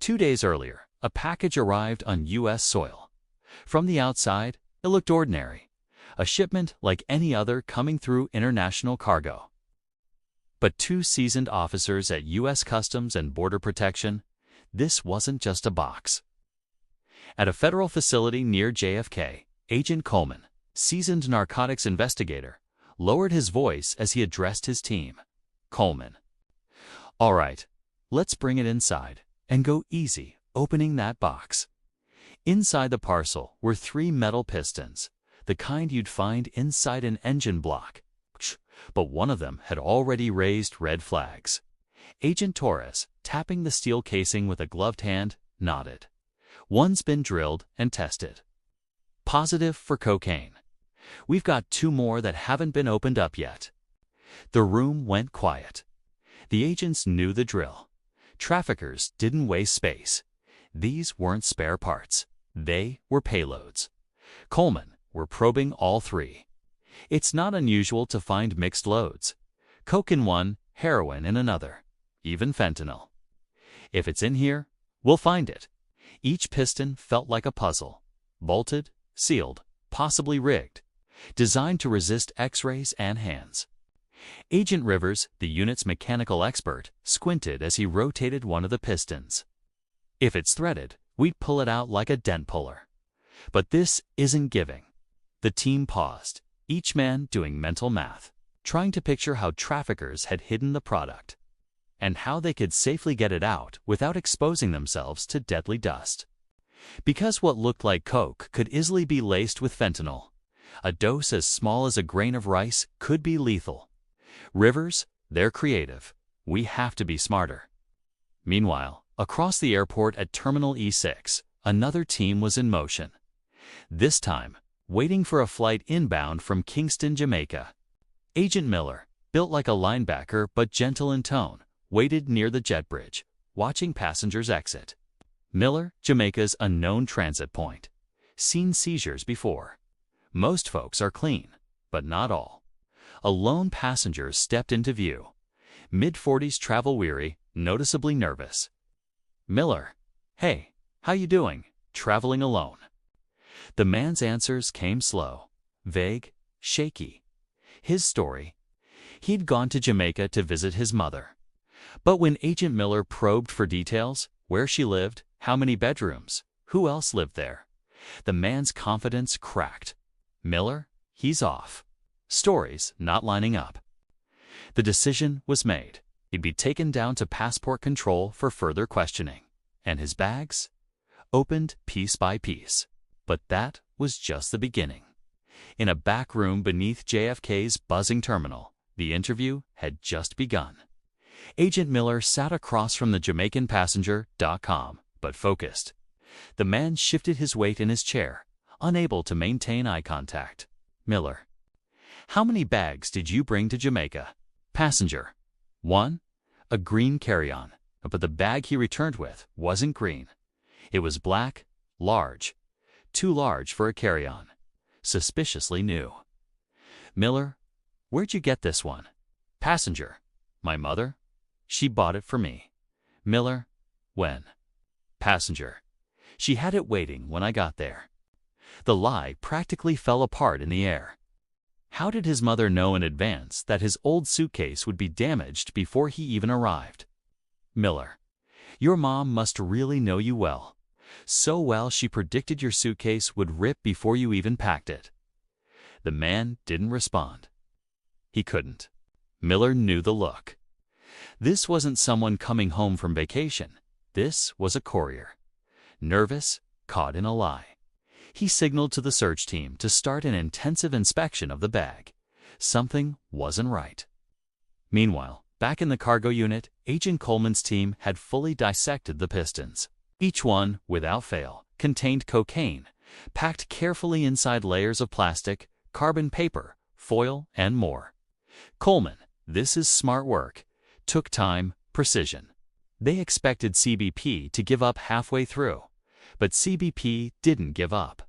2 days earlier, a package arrived on U.S. soil. From the outside, it looked ordinary, a shipment like any other coming through international cargo. But two seasoned officers at U.S. Customs and Border Protection, this wasn't just a box. At a federal facility near JFK, Agent Coleman, seasoned narcotics investigator, lowered his voice as he addressed his team. Coleman. "All right, let's bring it inside and go easy opening that box." Inside the parcel were 3 metal pistons, the kind you'd find inside an engine block. But one of them had already raised red flags. Agent Torres, tapping the steel casing with a gloved hand, nodded. "One's been drilled and tested. Positive for cocaine. We've got 2 more that haven't been opened up yet." The room went quiet. The agents knew the drill. Traffickers didn't waste space. These weren't spare parts. They were payloads. Coleman were probing all 3. It's not unusual to find mixed loads. Coke in one, heroin in another, even fentanyl. If it's in here, we'll find it. Each piston felt like a puzzle. Bolted, sealed, possibly rigged. Designed to resist X-rays and hands. Agent Rivers, the unit's mechanical expert, squinted as he rotated one of the pistons. "If it's threaded, we'd pull it out like a dent puller. But this isn't giving." The team paused, each man doing mental math, trying to picture how traffickers had hidden the product, and how they could safely get it out without exposing themselves to deadly dust. Because what looked like coke could easily be laced with fentanyl. A dose as small as a grain of rice could be lethal. Rivers, they're creative. We have to be smarter. Meanwhile, across the airport at Terminal E6, another team was in motion. This time, waiting for a flight inbound from Kingston, Jamaica. Agent Miller, built like a linebacker but gentle in tone, waited near the jet bridge, watching passengers exit. Miller, Jamaica's unknown transit point. Seen seizures before. Most folks are clean, but not all. A lone passenger stepped into view. Mid-40s, travel-weary, noticeably nervous. "Miller, hey, how you doing? Traveling alone?" The man's answers came slow, vague, shaky. His story: he'd gone to Jamaica to visit his mother. But when Agent Miller probed for details, where she lived, how many bedrooms, who else lived there, the man's confidence cracked. Miller, he's off. Stories not lining up. The decision was made. He'd be taken down to passport control for further questioning. And his bags? Opened piece by piece. But that was just the beginning. In a back room beneath JFK's buzzing terminal, the interview had just begun. Agent Miller sat across from the Jamaican passenger.com, but focused. The man shifted his weight in his chair, unable to maintain eye contact. Miller: "How many bags did you bring to Jamaica?" Passenger: "1. A green carry-on, but the bag he returned with wasn't green. It was black, large. Too large for a carry-on. Suspiciously new." Miller: "Where'd you get this one?" Passenger: "My mother. She bought it for me." Miller: "When?" Passenger: "She had it waiting when I got there." The lie practically fell apart in the air. How did his mother know in advance that his old suitcase would be damaged before he even arrived? Miller: "Your mom must really know you well. So well she predicted your suitcase would rip before you even packed it." The man didn't respond. He couldn't. Miller knew the look. This wasn't someone coming home from vacation. This was a courier. Nervous, caught in a lie. He signaled to the search team to start an intensive inspection of the bag. Something wasn't right. Meanwhile, back in the cargo unit, Agent Coleman's team had fully dissected the pistons. Each one, without fail, contained cocaine, packed carefully inside layers of plastic, carbon paper, foil, and more. Coleman, this is smart work, took time, precision. They expected CBP to give up halfway through, but CBP didn't give up.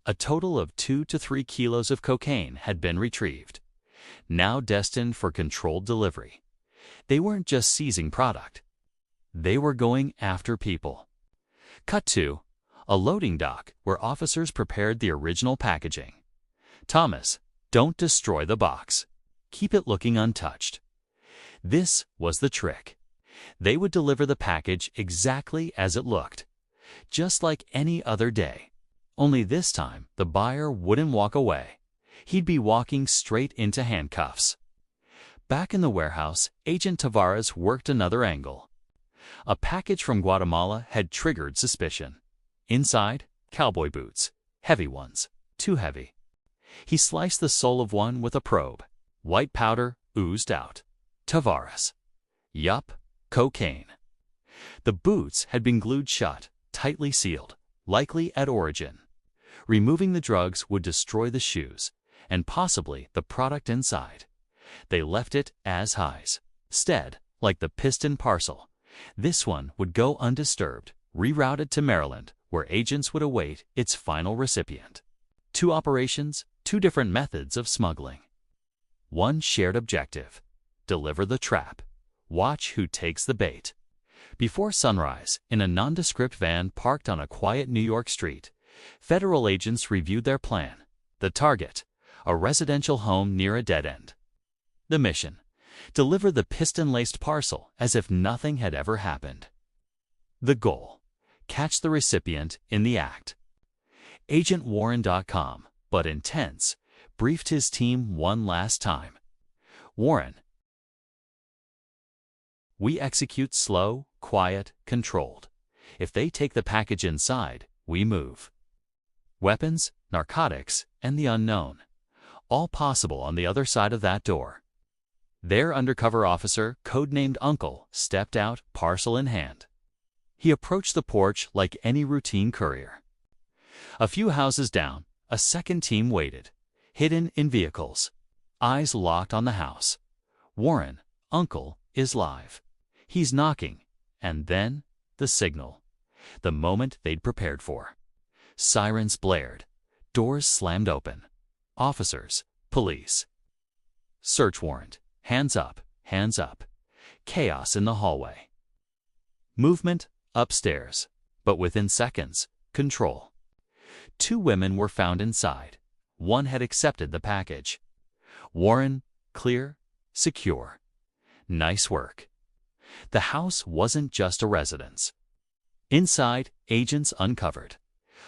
A total of 2 to 3 kilos of cocaine had been retrieved, now destined for controlled delivery. They weren't just seizing product. They were going after people. Cut to a loading dock where officers prepared the original packaging. Thomas, don't destroy the box. Keep it looking untouched. This was the trick. They would deliver the package exactly as it looked, just like any other day. Only this time, the buyer wouldn't walk away. He'd be walking straight into handcuffs. Back in the warehouse, Agent Torres worked another angle. A package from Guatemala had triggered suspicion. Inside, cowboy boots. Heavy ones. Too heavy. He sliced the sole of one with a probe. White powder oozed out. Torres. Yup, cocaine. The boots had been glued shut, tightly sealed, likely at origin. Removing the drugs would destroy the shoes, and possibly the product inside. They left it as highs. Instead, like the piston parcel, this one would go undisturbed, rerouted to Maryland, where agents would await its final recipient. 2 operations, 2 different methods of smuggling. One shared objective: deliver the trap. Watch who takes the bait. Before sunrise, in a nondescript van parked on a quiet New York street, federal agents reviewed their plan. The target: a residential home near a dead end. The mission: deliver the piston-laced parcel as if nothing had ever happened. The goal: catch the recipient in the act. Agent Warren.com, but intense, briefed his team one last time. Warren: we execute slow, quiet, controlled. If they take the package inside, we move. Weapons, narcotics, and the unknown. All possible on the other side of that door. Their undercover officer, codenamed Uncle, stepped out, parcel in hand. He approached the porch like any routine courier. A few houses down, a second team waited, hidden in vehicles, eyes locked on the house. Warren, Uncle, is live. He's knocking, and then the signal. The moment they'd prepared for. Sirens blared. Doors slammed open. Officers, police. Search warrant. Hands up, hands up. Chaos in the hallway. Movement upstairs, but within seconds, control. 2 women were found inside. One had accepted the package. Warren, clear, secure. Nice work. The house wasn't just a residence. Inside, agents uncovered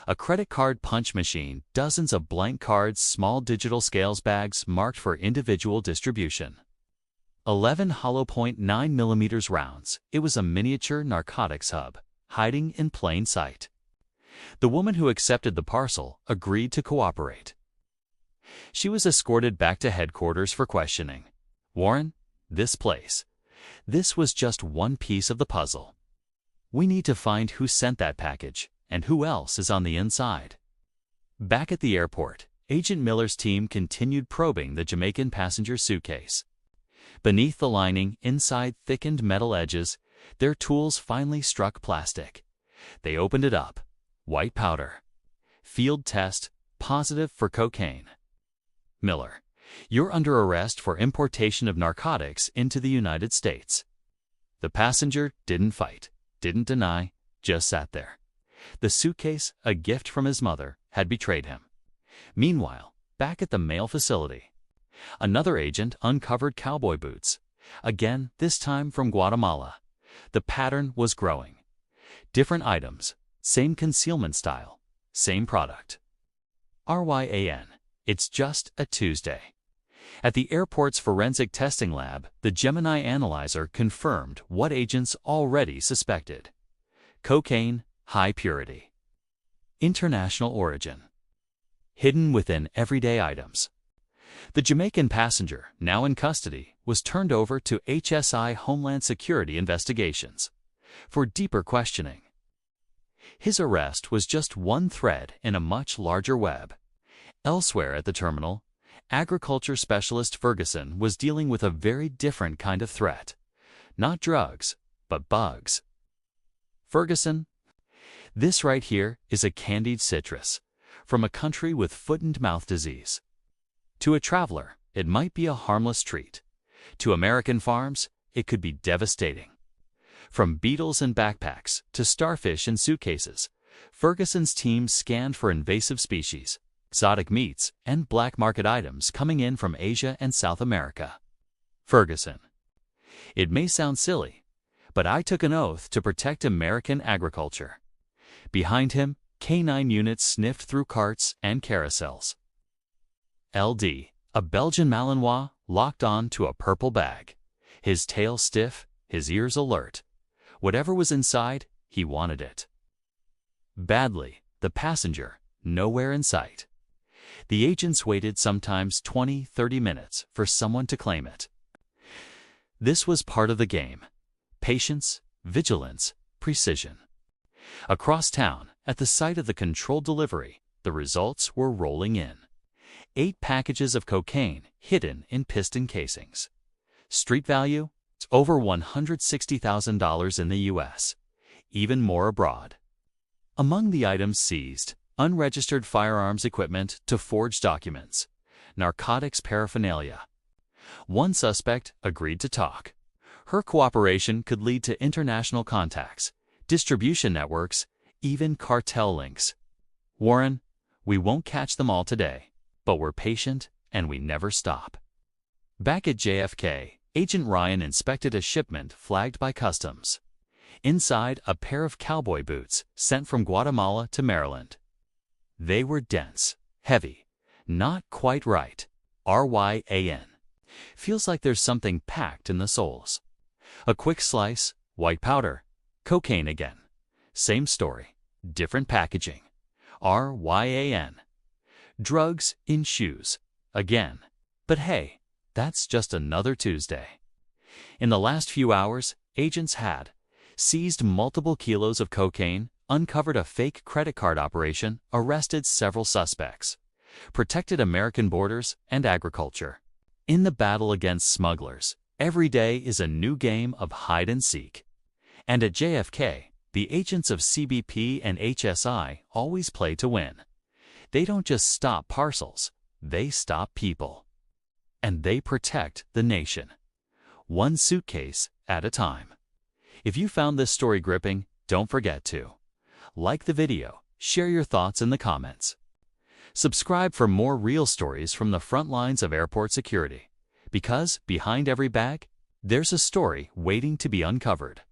a credit card punch machine, dozens of blank cards, small digital scales bags marked for individual distribution. 11 hollow point 9mm rounds. It was a miniature narcotics hub, hiding in plain sight. The woman who accepted the parcel agreed to cooperate. She was escorted back to headquarters for questioning. Warren, this place. This was just one piece of the puzzle. We need to find who sent that package and who else is on the inside. Back at the airport, Agent Miller's team continued probing the Jamaican passenger suitcase. Beneath the lining, inside thickened metal edges, their tools finally struck plastic. They opened it up. White powder. Field test, positive for cocaine. Miller, you're under arrest for importation of narcotics into the United States. The passenger didn't fight, didn't deny, just sat there. The suitcase, a gift from his mother, had betrayed him. Meanwhile, back at the mail facility, another agent uncovered cowboy boots. Again, this time from Guatemala. The pattern was growing. Different items, same concealment style, same product. RYAN, it's just a Tuesday. At the airport's forensic testing lab, the Gemini analyzer confirmed what agents already suspected. Cocaine, high purity. International origin. Hidden within everyday items. The Jamaican passenger, now in custody, was turned over to HSI Homeland Security investigations for deeper questioning. His arrest was just one thread in a much larger web. Elsewhere at the terminal, agriculture specialist Ferguson was dealing with a very different kind of threat. Not drugs, but bugs. Ferguson, this right here is a candied citrus from a country with foot-and-mouth disease. To a traveler, it might be a harmless treat. To American farms, it could be devastating. From beetles in backpacks to starfish in suitcases, Ferguson's team scanned for invasive species, exotic meats, and black market items coming in from Asia and South America. Ferguson. It may sound silly, but I took an oath to protect American agriculture. Behind him, K9 units sniffed through carts and carousels. LD, a Belgian Malinois locked on to a purple bag. His tail stiff, his ears alert. Whatever was inside, he wanted it. Badly, the passenger, nowhere in sight. The agents waited sometimes 20-30 minutes for someone to claim it. This was part of the game. Patience, vigilance, precision. Across town, at the site of the controlled delivery, the results were rolling in. 8 packages of cocaine hidden in piston casings. Street value? It's over $160,000 in the U.S., even more abroad. Among the items seized, unregistered firearms equipment to forge documents, narcotics paraphernalia. One suspect agreed to talk. Her cooperation could lead to international contacts, distribution networks, even cartel links. Warren, we won't catch them all today, but we're patient and we never stop. Back at JFK, Agent Ryan inspected a shipment flagged by customs. Inside, a pair of cowboy boots sent from Guatemala to Maryland. They were dense, heavy, not quite right. RYAN. Feels like there's something packed in the soles. A quick slice, white powder, cocaine again. Same story, different packaging. RYAN. Drugs in shoes, again. But hey, that's just another Tuesday. In the last few hours, agents had seized multiple kilos of cocaine, uncovered a fake credit card operation, arrested several suspects, protected American borders and agriculture. In the battle against smugglers, every day is a new game of hide and seek. And at JFK, the agents of CBP and HSI always play to win. They don't just stop parcels, they stop people. And they protect the nation. One suitcase at a time. If you found this story gripping, don't forget to like the video, share your thoughts in the comments. Subscribe for more real stories from the front lines of airport security. Because behind every bag, there's a story waiting to be uncovered.